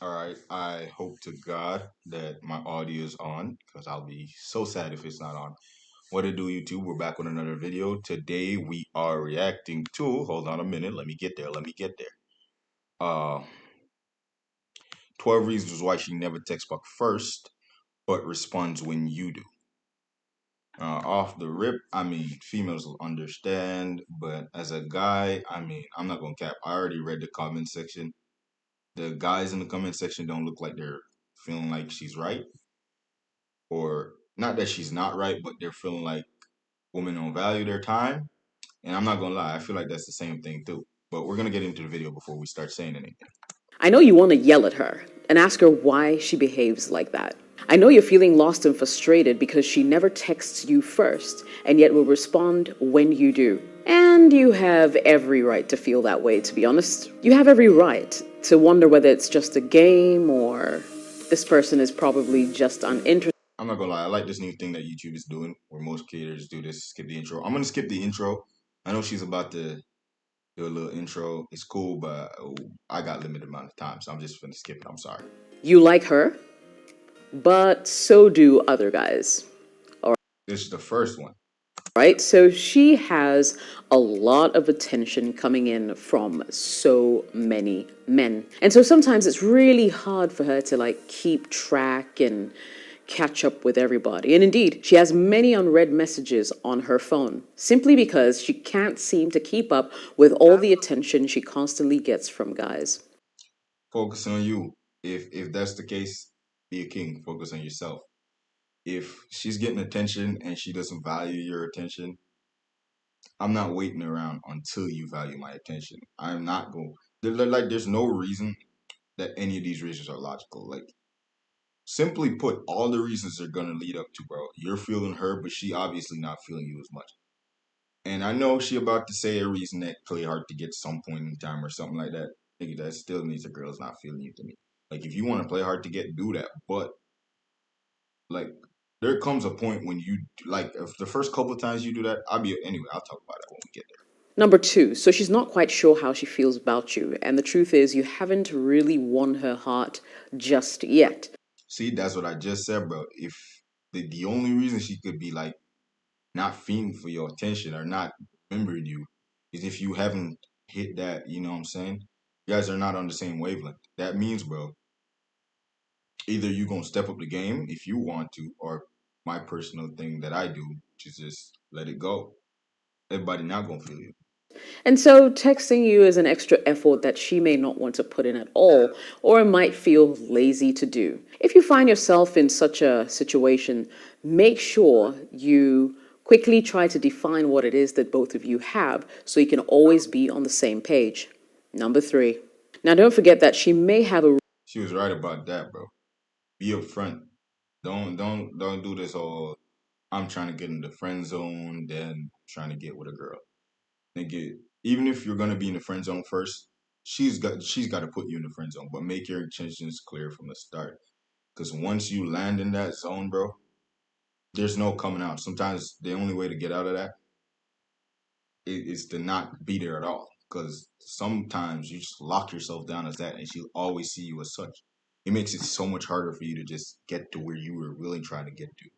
All right. I hope to God that my audio is on because I'll be so sad if it's not on. What to do, YouTube? We're back with another video. Today we are reacting to. Hold on a minute. Let me get there. Let me get there. 12 reasons why she never texts back first, but responds when you do. Off the rip, I mean, females will understand, but as a guy, I mean, I'm not gonna cap. I already read the comment section. The guys in the comment section don't look like they're feeling like she's right, or not that she's not right, but they're feeling like women don't value their time. And I'm not gonna lie, I feel like that's the same thing too. But we're gonna get into the video before we start saying anything. I know you want to yell at her and ask her why she behaves like that. I know you're feeling lost and frustrated because she never texts you first and yet will respond when you do. And you have every right to feel that way, to be honest. You have every right to wonder whether it's just a game or this person is probably just uninterested. I'm not gonna lie, I like this new thing that YouTube is doing where most creators do this, skip the intro. I'm gonna skip the intro. I know she's about to do a little intro. It's cool, but I got limited amount of time, so I'm just gonna skip it. I'm sorry. You like her, but so do other guys. This is the first one. Right? So she has a lot of attention coming in from so many men. And so sometimes it's really hard for her to keep track and catch up with everybody. And indeed, she has many unread messages on her phone simply because she can't seem to keep up with all the attention she constantly gets from guys. Focus on you. If that's the case, be a king. Focus on yourself. If she's getting attention and she doesn't value your attention, I'm not waiting around until you value my attention. I'm not going. There's no reason that any of these reasons are logical. Like, simply put, all the reasons are gonna lead up to, bro. You're feeling her, but she obviously not feeling you as much. And I know she about to say a reason that play hard to get some point in time or something like that. Nigga, that still means the girl's not feeling you to me. Like, if you want to play hard to get, do that. But like, there comes a point when you like if the first couple of times you do that, I'll be anyway. I'll talk about it when we get there. Number two, so she's not quite sure how she feels about you. And the truth is, you haven't really won her heart just yet. See, that's what I just said, bro. If the only reason she could be like not feeding for your attention or not remembering you is if you haven't hit that, you know what I'm saying? You guys are not on the same wavelength. That means, bro, either you gonna step up the game if you want to, or my personal thing that I do, which is just let it go. Everybody not gonna feel you. And so texting you is an extra effort that she may not want to put in at all, or might feel lazy to do. If you find yourself in such a situation, make sure you quickly try to define what it is that both of you have so you can always be on the same page. Number three. Now, don't forget that she may have a She was right about that, bro. Be upfront. Don't do this whole I'm trying to get in the friend zone, then trying to get with a girl. Nigga, even if you're gonna be in the friend zone first, she's got to put you in the friend zone, but make your intentions clear from the start. Because once you land in that zone, bro, there's no coming out. Sometimes the only way to get out of that is to not be there at all. Because sometimes you just lock yourself down as that, and she'll always see you as such. It makes it so much harder for you to just get to where you were really trying to get to,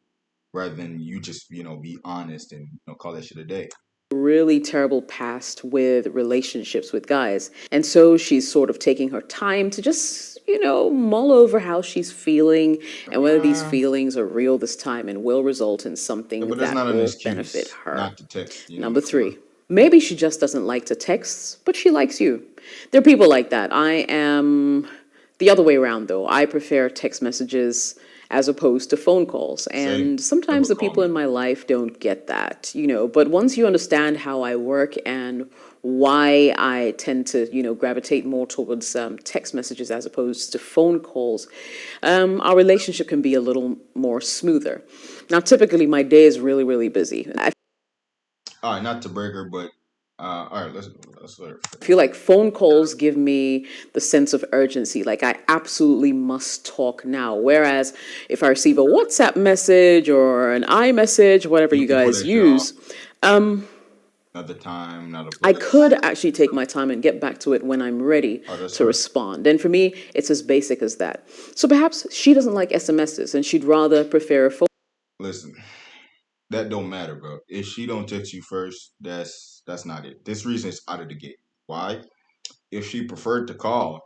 rather than you just be honest and call that shit a day. really terrible past with relationships with guys. And so she's sort of taking her time to just, mull over how she's feeling and whether these feelings are real this time and will result in Yeah, something but that's that not an will benefit excuse her. not to text. Number three, maybe she just doesn't like to text, but she likes you. There are people like that. I am the other way around, though. I prefer text messages as opposed to phone calls. Same. And sometimes Never the call people me. in my life don't get that, But once you understand how I work and why I tend to, gravitate more towards text messages as opposed to phone calls, our relationship can be a little more smoother. Now, typically, my day is really, really busy. I All right, not to break her, but all right, let's let her feel finish. like phone calls give me the sense of urgency, like I absolutely must talk now. Whereas if I receive a WhatsApp message or an iMessage, whatever You you can put guys that shit off. use, not the time, not a I could place. actually take my time and get back to it when I'm ready Oh, that's to her. respond. And for me, it's as basic as that. So perhaps she doesn't like SMSs and she'd rather prefer a phone Listen, that don't matter, bro. If she don't text you first, that's not it. This reason is out of the gate. Why? If she preferred to call,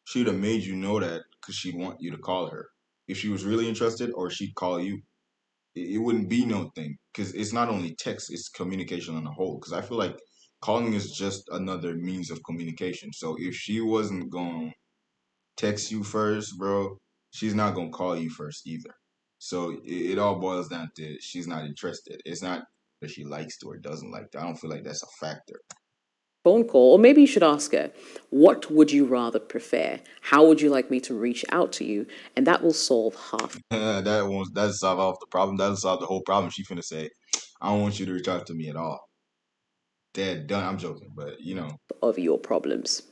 she'd have made you know that because she'd want you to call her. If she was really interested, or she'd call you. It wouldn't be no thing because it's not only text; it's communication on the whole. Because I feel like calling is just another means of communication. So if she wasn't going to text you first, bro, she's not gonna call you first either. So it all boils down to she's not interested. It's not that she likes to or doesn't like to. I don't feel like that's a factor. phone call. Or maybe you should ask her, what would you rather prefer? How would you like me to reach out to you? And that will solve half That won't that solve off the problem. That'll solve the whole problem. She finna say, I don't want you to reach out to me at all. Dead done. I'm joking, but of your problems.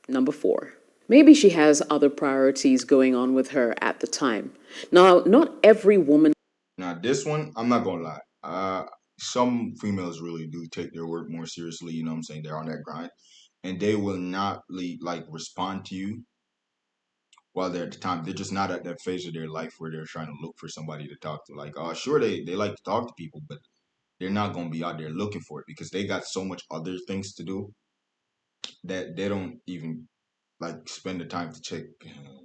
Number four. Maybe she has other priorities going on with her at the time. Now, not every woman now this one, I'm not gonna lie. Some females really do take their work more seriously. You know what I'm saying? They're on that grind, and they will not like respond to you while they're at the time. They're just not at that phase of their life where they're trying to look for somebody to talk to. Like, sure, they like to talk to people, but they're not gonna be out there looking for it because they got so much other things to do that they don't even like spend the time to check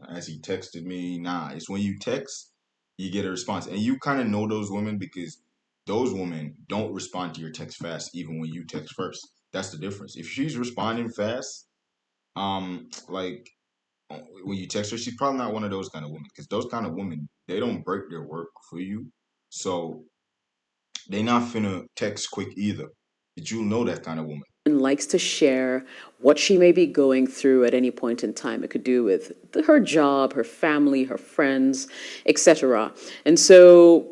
as he texted me. Nah, it's when you text, you get a response. And you kind of know those women because those women don't respond to your text fast even when you text first. That's the difference. If she's responding fast, like when you text her, she's probably not one of those kind of women because those kind of women, they don't break their work for you. So they not finna text quick either. But you know that kind of woman. likes to share what she may be going through at any point in time. It could do with her job, her family, her friends, etc. And so,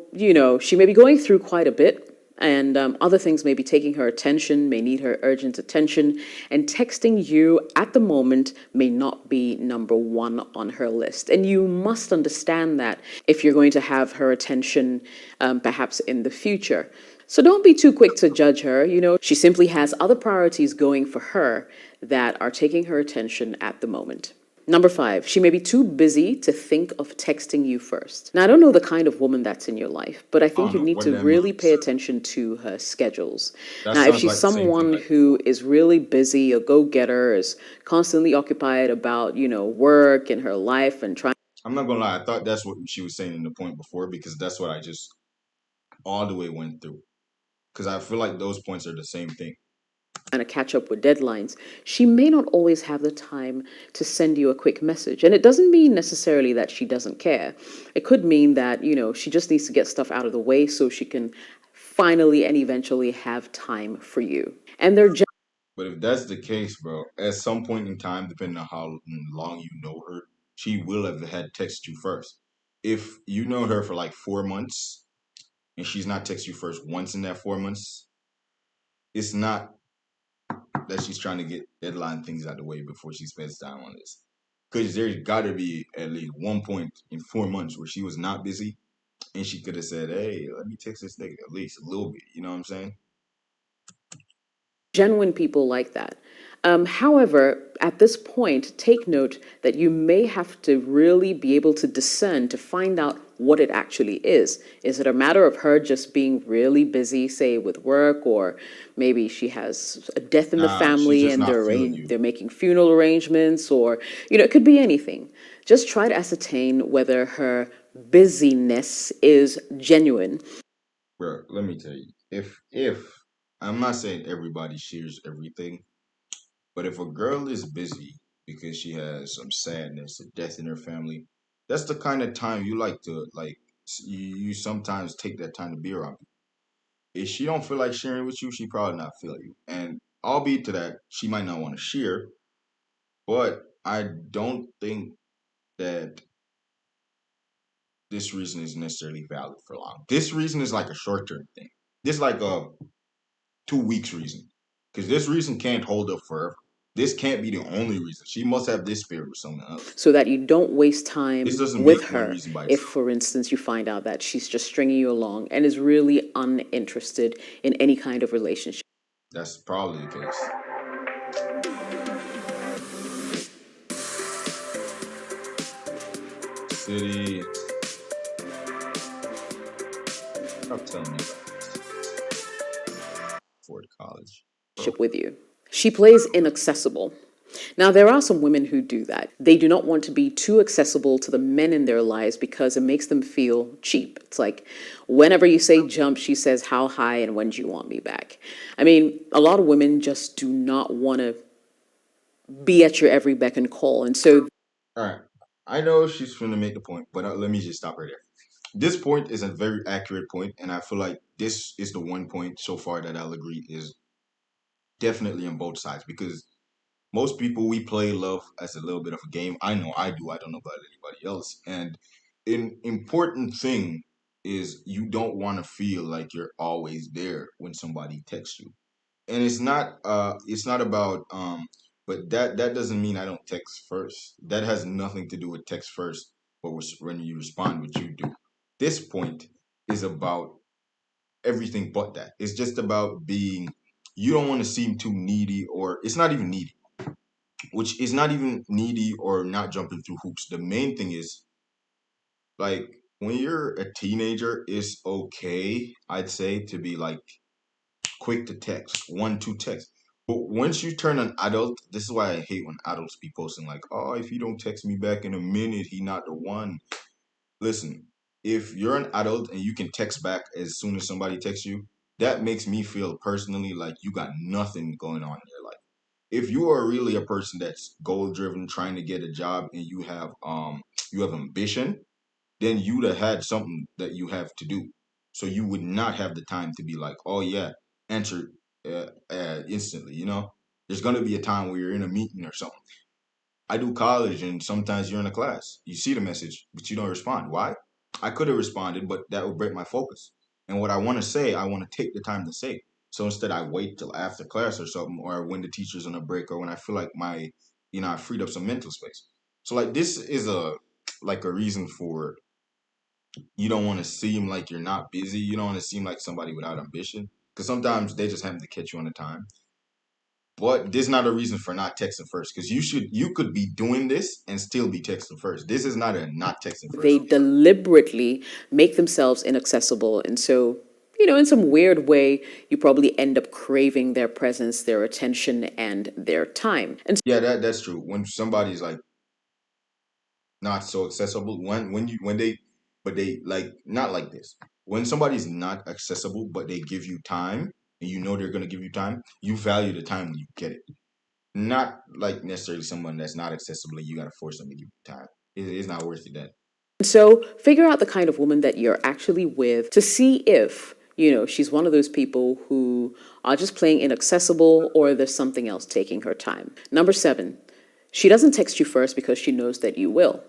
she may be going through quite a bit. And other things may be taking her attention, may need her urgent attention. And texting you at the moment may not be number one on her list. And you must understand that if you're going to have her attention perhaps in the future. So don't be too quick to judge her. She simply has other priorities going for her that are taking her attention at the moment. Number five, she may be too busy to think of texting you first. Now, I don't know the kind of woman that's in your life, but I I think don't you know need what to that really pay means. attention to her schedules. That Now, if sounds she's like the same thing someone like who is really busy, a go getter, is constantly occupied about, work and her life and trying I'm not gonna lie. I thought that's what she was saying in the point before because that's what I just all the way went through. Because I feel like those points are the same thing. to catch up with deadlines, she may not always have the time to send you a quick message. And it doesn't mean necessarily that she doesn't care. It could mean that, she just needs to get stuff out of the way so she can finally and eventually have time for you. And they're But if that's the case, bro, at some point in time, depending on how long you know her, she will have had texted you first. If you know her for like 4 months and she's not texted you first once in that 4 months, it's not that she's trying to get deadline things out of the way before she spends time on this. Because there's got to be at least one point in 4 months where she was not busy and she could have said, "Hey, let me text this nigga at least a little bit." You know what I'm saying? genuine people like that. However, at this point, take note that you may have to really be able to discern to find out what it actually is. Is it a matter of her just being really busy, say with work, or maybe she has a death in the Nah, she's family just and not feeling you. they're making funeral arrangements, or it could be anything. Just try to ascertain whether her busyness is genuine. Bro, let me tell you. If I'm not saying everybody shares everything, but if a girl is busy because she has some sadness, a death in her family, that's the kind of time you like to you sometimes take that time to be around people. If she don't feel like sharing with you, she probably not feel you. And albeit to that, she might not want to share, but I don't think that this reason is necessarily valid for long. This reason is like a short term thing. This is like a 2 weeks reason. Because this reason can't hold up forever. This can't be the only reason. She must have this spirit with someone else. so that you don't waste This time doesn't with make one her reason by if, itself. for instance, you find out that she's just stringing you along and is really uninterested in any kind of relationship That's probably the case. City, stop telling me about this. Ford College. Bro. with you. She plays inaccessible. Now, there are some women who do that. They do not want to be too accessible to the men in their lives because it makes them feel cheap. It's like whenever you say jump, she says, how high and when do you want me back? I mean, a lot of women just do not want to be at your every beck and call. And so All right. I know she's trying to make the point, but let me just stop right there. This point is a very accurate point, and I feel like this is the one point so far that I'll agree is definitely on both sides because most people we play love as a little bit of a game. I know I do. I don't know about anybody else. And an important thing is you don't want to feel like you're always there when somebody texts you. And it's not about but that doesn't mean I don't text first. That has nothing to do with text first, but when you respond what you do. This point is about everything but that. It's just about being you don't want to seem too needy or it's not even needy which is not even needy or not jumping through hoops. The main thing is like when you're a teenager, it's okay, I'd say, to be like quick to text, one, two text. But once you turn an adult, this is why I hate when adults be posting like, "Oh, if you don't text me back in a minute, he not the one." Listen, if you're an adult and you can text back as soon as somebody texts you, that makes me feel personally like you got nothing going on in your life. If you are really a person that's goal driven, trying to get a job, and you have ambition, then you'd have had something that you have to do. So you would not have the time to be like, oh yeah, answer instantly. There's gonna be a time where you're in a meeting or something. I do college, and sometimes you're in a class. You see the message, but you don't respond. Why? I could have responded, but that would break my focus. And what I want to say, I want to take the time to say. So instead, I wait till after class or something, or when the teacher's on a break, or when I feel like I freed up some mental space. So like this is a reason for you don't want to seem like you're not busy. You don't want to seem like somebody without ambition, because sometimes they just happen to catch you on the time. But this is not a reason for not texting first, because you could be doing this and still be texting first. This is not a not texting they first. deliberately make themselves inaccessible. And so, in some weird way, you probably end up craving their presence, their attention, and their time. And Yeah, that's true. When somebody's like not so accessible, but they like not like this. When somebody's not accessible, but they give you time, and you know they're gonna give you time, you value the time when you get it. Not like necessarily someone that's not accessible and you gotta force them to give you time. It's not worth it then. so, figure out the kind of woman that you're actually with to see if, she's one of those people who are just playing inaccessible or there's something else taking her time. Number seven, she doesn't text you first because she knows that you will.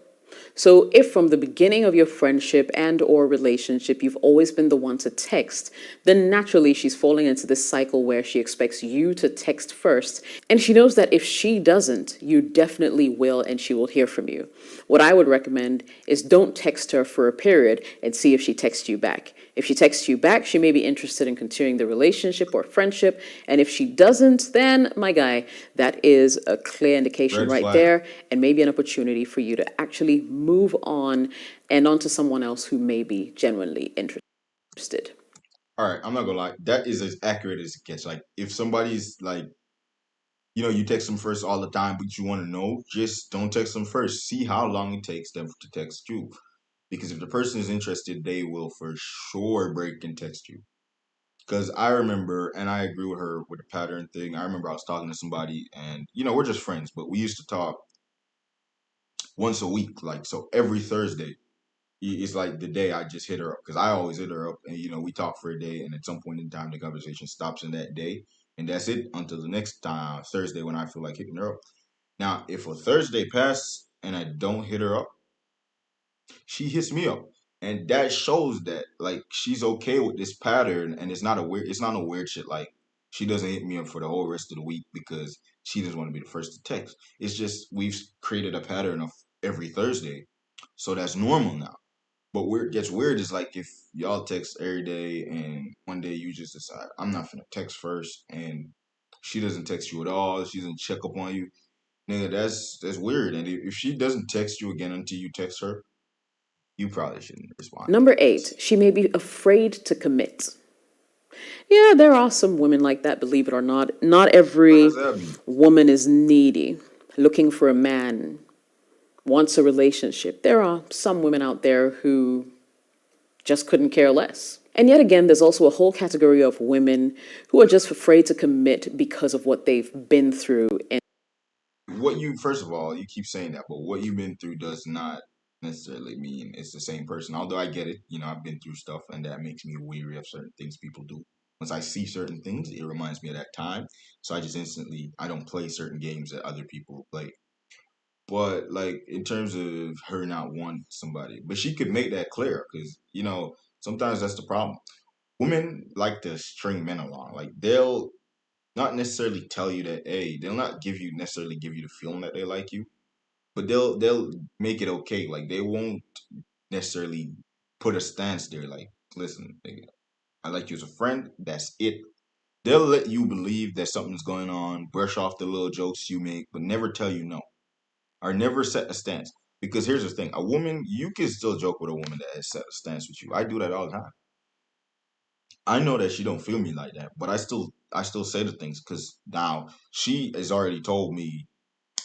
So if from the beginning of your friendship and or relationship you've always been the one to text, then naturally she's falling into this cycle where she expects you to text first, and she knows that if she doesn't, you definitely will and she will hear from you. What I would recommend is don't text her for a period and see if she texts you back. If she texts you back, she may be interested in continuing the relationship or friendship. And if she doesn't, then, my guy, that is a clear indication Red right flag. there and maybe an opportunity for you to actually move on and onto someone else who may be genuinely interested. All right, I'm not gonna lie. That is as accurate as it gets. Like if somebody's like, you text them first all the time, but you want to know, just don't text them first. See how long it takes them to text you. Because if the person is interested, they will for sure break and text you. Because I remember, and I agree with her with the pattern thing. I remember I was talking to somebody, and we're just friends, but we used to talk once a week, like so every Thursday. It's like the day I just hit her up because I always hit her up, and we talk for a day, and at some point in time, the conversation stops in that day, and that's it until the next time Thursday when I feel like hitting her up. Now, if a Thursday passes and I don't hit her up, she hits me up, and that shows that like she's okay with this pattern, and it's not no weird shit like she doesn't hit me up for the whole rest of the week because she doesn't want to be the first to text. It's just we've created a pattern of every Thursday, so that's normal now. But where it gets weird is like if y'all text every day and one day you just decide I'm not gonna text first and she doesn't text you at all, she doesn't check up on you, nigga, that's weird. And if she doesn't text you again until you text her, you probably shouldn't respond Number again. eight, she may be afraid to commit. Yeah, there are some women like that, believe it or not. Not What every does that mean? woman is needy, looking for a man, wants a relationship. There are some women out there who just couldn't care less. And yet again, there's also a whole category of women who are just afraid to commit because of what they've been through. And What you first of all, you keep saying that, but what you've been through does not necessarily mean it's the same person. Although I get it, I've been through stuff, and that makes me weary of certain things people do. Once I see certain things, it reminds me of that time. So I just instantly I don't play certain games that other people play. But like in terms of her not wanting somebody, but she could make that clear because sometimes that's the problem. Women like to string men along. Like they'll not necessarily tell you that, hey, they'll not necessarily give you the feeling that they like you, but they'll make it okay. Like they won't necessarily put a stance there. Like, listen, nigga, I like you as a friend. That's it. They'll let you believe that something's going on, brush off the little jokes you make, but never tell you no or never set a stance. Because here's the thing: a woman, you can still joke with a woman that has set a stance with you. I do that all the time. I know that she don't feel me like that, but I still say the things because now she has already told me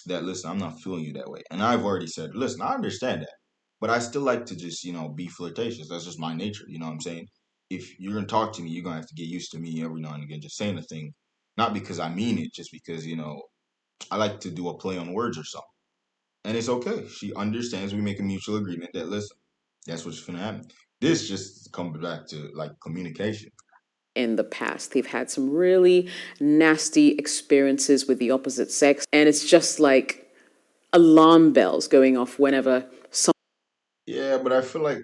that listen, I'm not feeling you that way. And I've already said, listen, I understand that. But I still like to just, be flirtatious. That's just my nature. You know what I'm saying? If you're gonna talk to me, you're gonna have to get used to me every now and again just saying a thing. Not because I mean it, just because, I like to do a play on words or something. And it's okay. She understands we make a mutual agreement that listen, that's what's gonna happen. This just comes back to like communication. in the past, they've had some really nasty experiences with the opposite sex. And it's just like alarm bells going off whenever some Yeah, but I feel like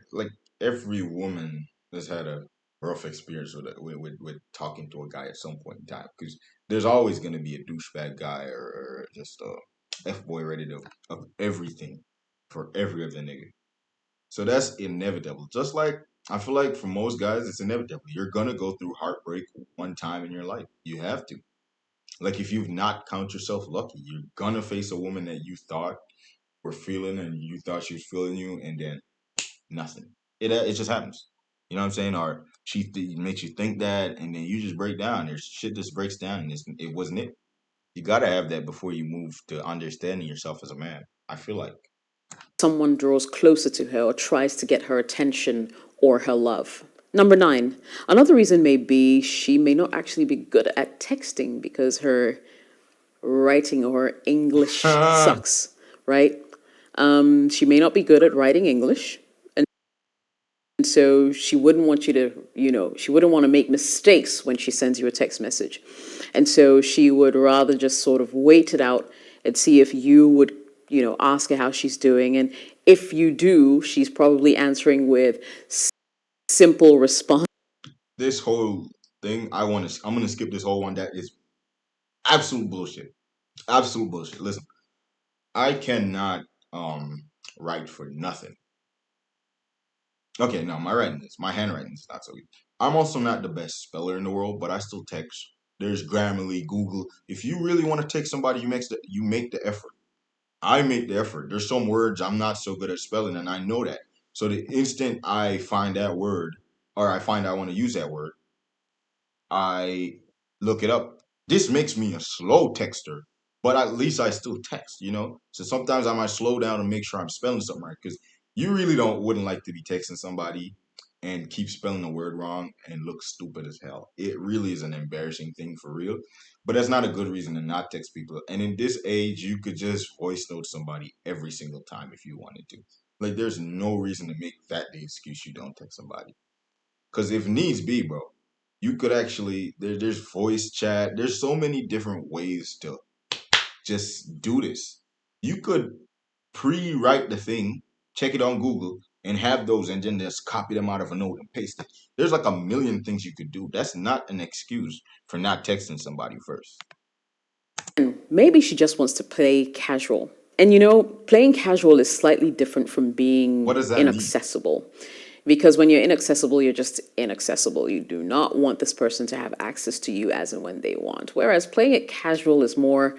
every woman has had a rough experience with talking to a guy at some point in time because there's always going to be a douchebag guy or just a f boy ready to of everything for every other nigga. So that's inevitable. Just like I feel like for most guys, it's inevitable. You're gonna go through heartbreak one time in your life. You have to. Like if you've not count yourself lucky, you're gonna face a woman that you thought were feeling and you thought she was feeling you, and then nothing. It just happens. You know what I'm saying? Or makes you think that, and then you just break down. There's shit just breaks down, and it wasn't it. You gotta have that before you move to understanding yourself as a man. I feel like. someone draws closer to her or tries to get her attention or her love. Number nine, another reason may be she may not actually be good at texting because her writing or her English sucks, right? She may not be good at writing English. And so she wouldn't want you to, she wouldn't want to make mistakes when she sends you a text message. And so she would rather just sort of wait it out and see if you would, ask her how she's doing. And if you do, she's probably answering with simple response. This whole thing, I'm gonna skip this whole one. That is absolute bullshit. Absolute bullshit. Listen, I cannot write for nothing. Okay, no, my handwriting is not so good. I'm also not the best speller in the world, but I still text. There's Grammarly, Google. If you really want to text somebody, you make the effort. I make the effort. There's some words I'm not so good at spelling, and I know that. So the instant I find that word, or I find I want to use that word, I look it up. This makes me a slow texter, but at least I still text. So sometimes I might slow down and make sure I'm spelling something right because you really don't wouldn't like to be texting somebody and keep spelling a word wrong and look stupid as hell. It really is an embarrassing thing for real. But that's not a good reason to not text people. And in this age, you could just voice note somebody every single time if you wanted to. Like, there's no reason to make that the excuse you don't text somebody. Because if needs be, bro, you could actually there's voice chat. There's so many different ways to just do this. You could pre-write the thing, check it on Google, and have those, and then just copy them out of a note and paste it. There's like a million things you could do. That's not an excuse for not texting somebody first. Maybe she just wants to play casual. And playing casual is slightly different from What being does that mean? inaccessible. Because when you're inaccessible, you're just inaccessible. You do not want this person to have access to you as and when they want. Whereas playing it casual is more,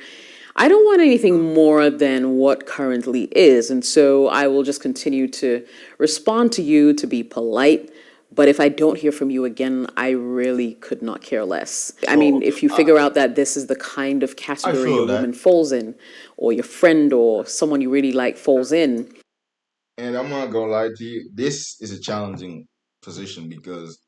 I don't want anything more than what currently is. And so I will just continue to respond to you to be polite. But if I don't hear from you again, I really could not care less. I So mean, okay, if you figure out that this is the kind of I category feel your that, woman falls in, or your friend or someone you really like falls in, and I'm not gonna lie to you. This is a challenging position because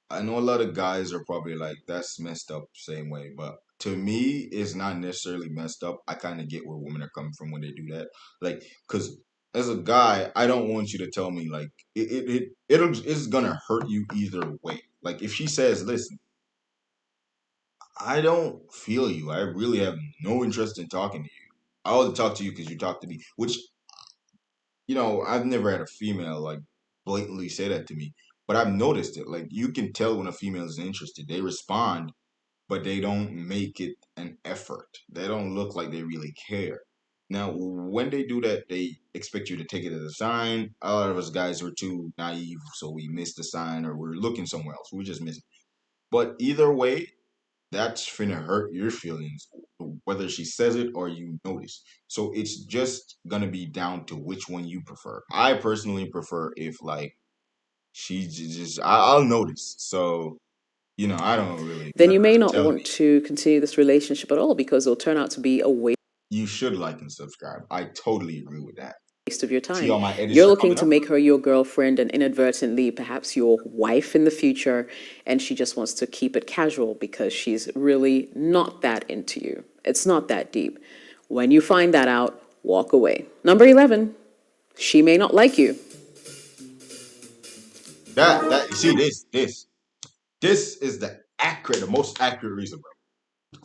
I know a lot of guys are probably like, that's messed up same way, but to me, it's not necessarily messed up. I kind of get where women are coming from when they do that. Like, because as a guy, I don't want you to tell me like it's gonna hurt you either way. Like if she says, "Listen, I don't feel you. I really have no interest in talking to you. I only talk to you because you talk to me," which I've never had a female like blatantly say that to me, but I've noticed it. Like you can tell when a female is interested. They respond, but they don't make it an effort. They don't look like they really care. Now, when they do that, they expect you to take it as a sign. A lot of us guys are too naive, so we miss the sign or we're looking somewhere else. We just miss it. But either way, that's finna hurt your feelings, whether she says it or you notice. So it's just gonna be down to which one you prefer. I personally prefer if like I'll notice. So I don't really then let you may her not tell want me. to continue this relationship at all because it'll turn out to be a waste You should like and subscribe. I totally agree with that. of your See, time. all my edits You're are looking coming to up. make her your girlfriend and inadvertently perhaps your wife in the future, and she just wants to keep it casual because she's really not that into you. It's not that deep. When you find that out, walk away. Number 11, she may not like you. That you see this is the most accurate reason, bro.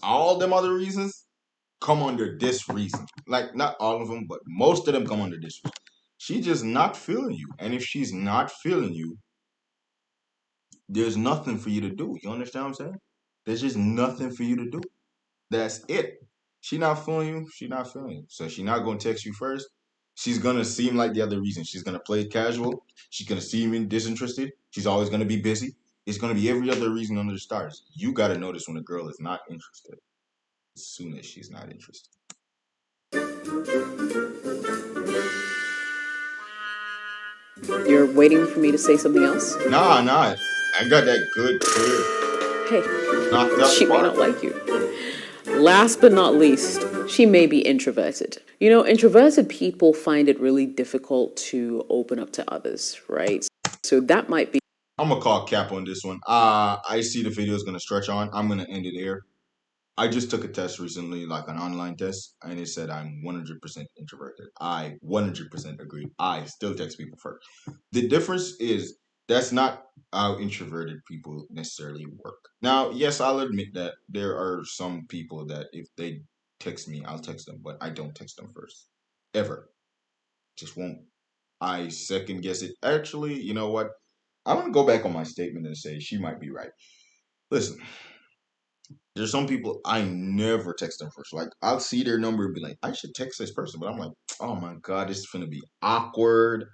All them other reasons come under this reason. Like not all of them, but most of them come under this reason. She's just not feeling you, and if she's not feeling you, there's nothing for you to do. You understand what I'm saying? There's just nothing for you to do. That's it. She not feeling you. She not feeling you. So she not gonna text you first. She's gonna seem like the other reason. She's gonna play it casual. She's gonna seem disinterested. She's always gonna be busy. It's gonna be every other reason under the stars. You gotta notice when a girl is not interested. As soon as she's not interested. You're waiting for me to say something else? Nah. I got that good, clear, Hey, knocked out the she may park. not like you. Last but not least, she may be introverted. Introverted people find it really difficult to open up to others, right? So that might be I'm gonna call cap on this one. I see the video is gonna stretch on. I'm gonna end it here. I just took a test recently, like an online test, and it said I'm 100% introverted. I 100% agree. I still text people first. The difference is that's not how introverted people necessarily work. Now, yes, I'll admit that there are some people that if they text me, I'll text them, but I don't text them first. Ever. Just won't. I second guess it. Actually, you know what? I'm gonna go back on my statement and say she might be right. Listen, there's some people I never text them first. Like I'll see their number and be like, I should text this person, but I'm like, oh my god, this is gonna be awkward.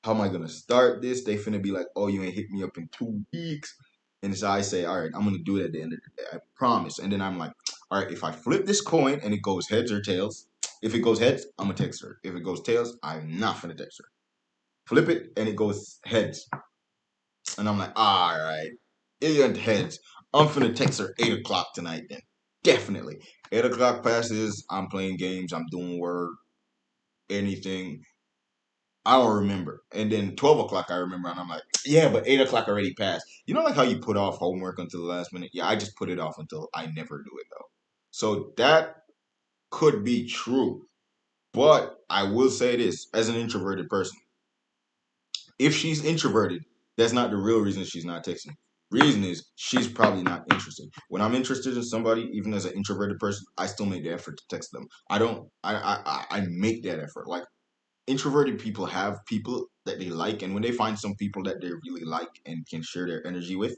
How am I gonna start this? They finna be like, oh, you ain't hit me up in 2 weeks. And so I say, all right, I'm gonna do it at the end of the day. I promise. And then I'm like, all right, if I flip this coin and it goes heads or tails, if it goes heads, I'm gonna text her. If it goes tails, I'm not gonna text her. Flip it and it goes heads. And I'm like, all right, it went heads. I'm finna text her 8 o'clock tonight then. Definitely. 8 o'clock passes, I'm playing games, I'm doing work, anything. I don't remember. And then 12 o'clock I remember and I'm like, yeah, but 8 o'clock already passed. You know like how you put off homework until the last minute? Yeah, I just put it off until I never do it though. So that could be true. But I will say this as an introverted person. If she's introverted, that's not the real reason she's not texting. Reason is she's probably not interested. When I'm interested in somebody, even as an introverted person, I still make the effort to text them. I don't. I make that effort. Like introverted people have people that they like, and when they find some people that they really like and can share their energy with,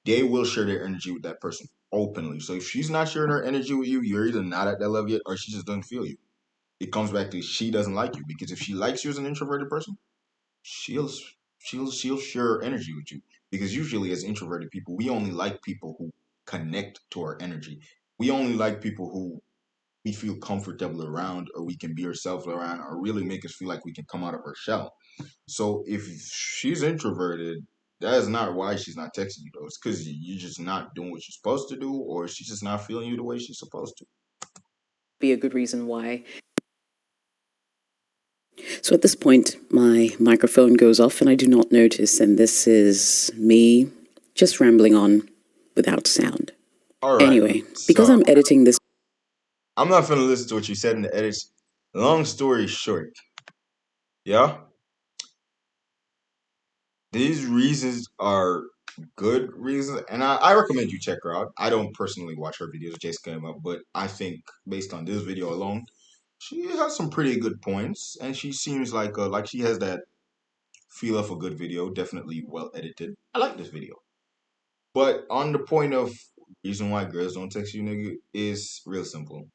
they will share their energy with that person. openly. So if she's not sharing her energy with you, you're either not at that level yet, or she just doesn't feel you. It comes back to she doesn't like you because if she likes you as an introverted person, she'll she'll share her energy with you. Because usually as introverted people, we only like people who connect to our energy. We only like people who we feel comfortable around or we can be ourselves around or really make us feel like we can come out of our shell. So if she's introverted, that is not why she's not texting you though. It's because you're just not doing what you're supposed to do, or she's just not feeling you the way she's supposed to. Be a good reason why. So at this point, my microphone goes off and I do not notice, and this is me just rambling on without sound. All right. Anyway, because So I'm editing this. I'm not gonna listen to what you said in the edits. Long story short, yeah, these reasons are good reasons, and I recommend you check her out. I don't personally watch her videos, just came up, but I think based on this video alone, she has some pretty good points, and she seems like she has that feel of a good video, definitely well edited. I like this video. But on the point of reason why girls don't text you, nigga, is real simple.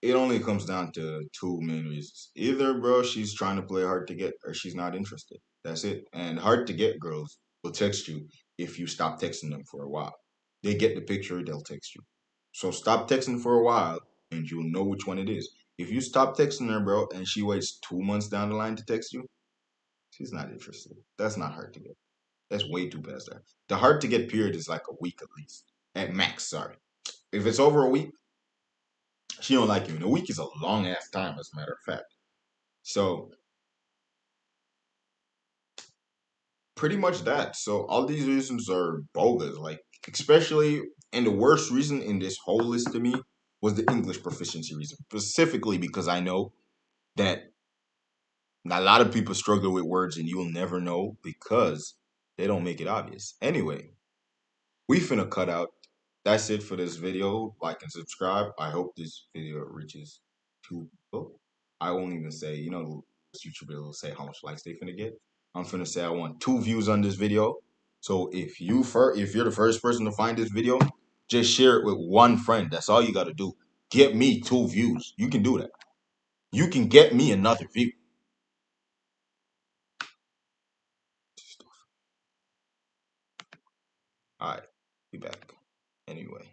It only comes down to two main reasons. Either, bro, she's trying to play hard to get, or she's not interested. That's it. And hard to get girls will text you if you stop texting them for a while. They get the picture, they'll text you. So stop texting for a while, and you'll know which one it is. If you stop texting her, bro, and she waits 2 months down the line to text you, she's not interested. That's not hard to get. That's way too past that. The hard to get period is like a week at least, at max. Sorry. If it's over a week, she don't like you. And a week is a long ass time, as a matter of fact. So pretty much that. So all these reasons are bogus. Like especially, and the worst reason in this whole list to me was the English proficiency reason, specifically because I know that a lot of people struggle with words, and you will never know because they don't make it obvious. Anyway, we finna cut out. That's it for this video. Like and subscribe. I hope this video reaches 2 people. I won't even say, YouTube will say how much likes they finna get. I'm finna say I want 2 views on this video. So if you're the first person to find this video, just share it with one friend. That's all you gotta do. Get me 2 views. You can do that. You can get me another view. All right, be back. Anyway.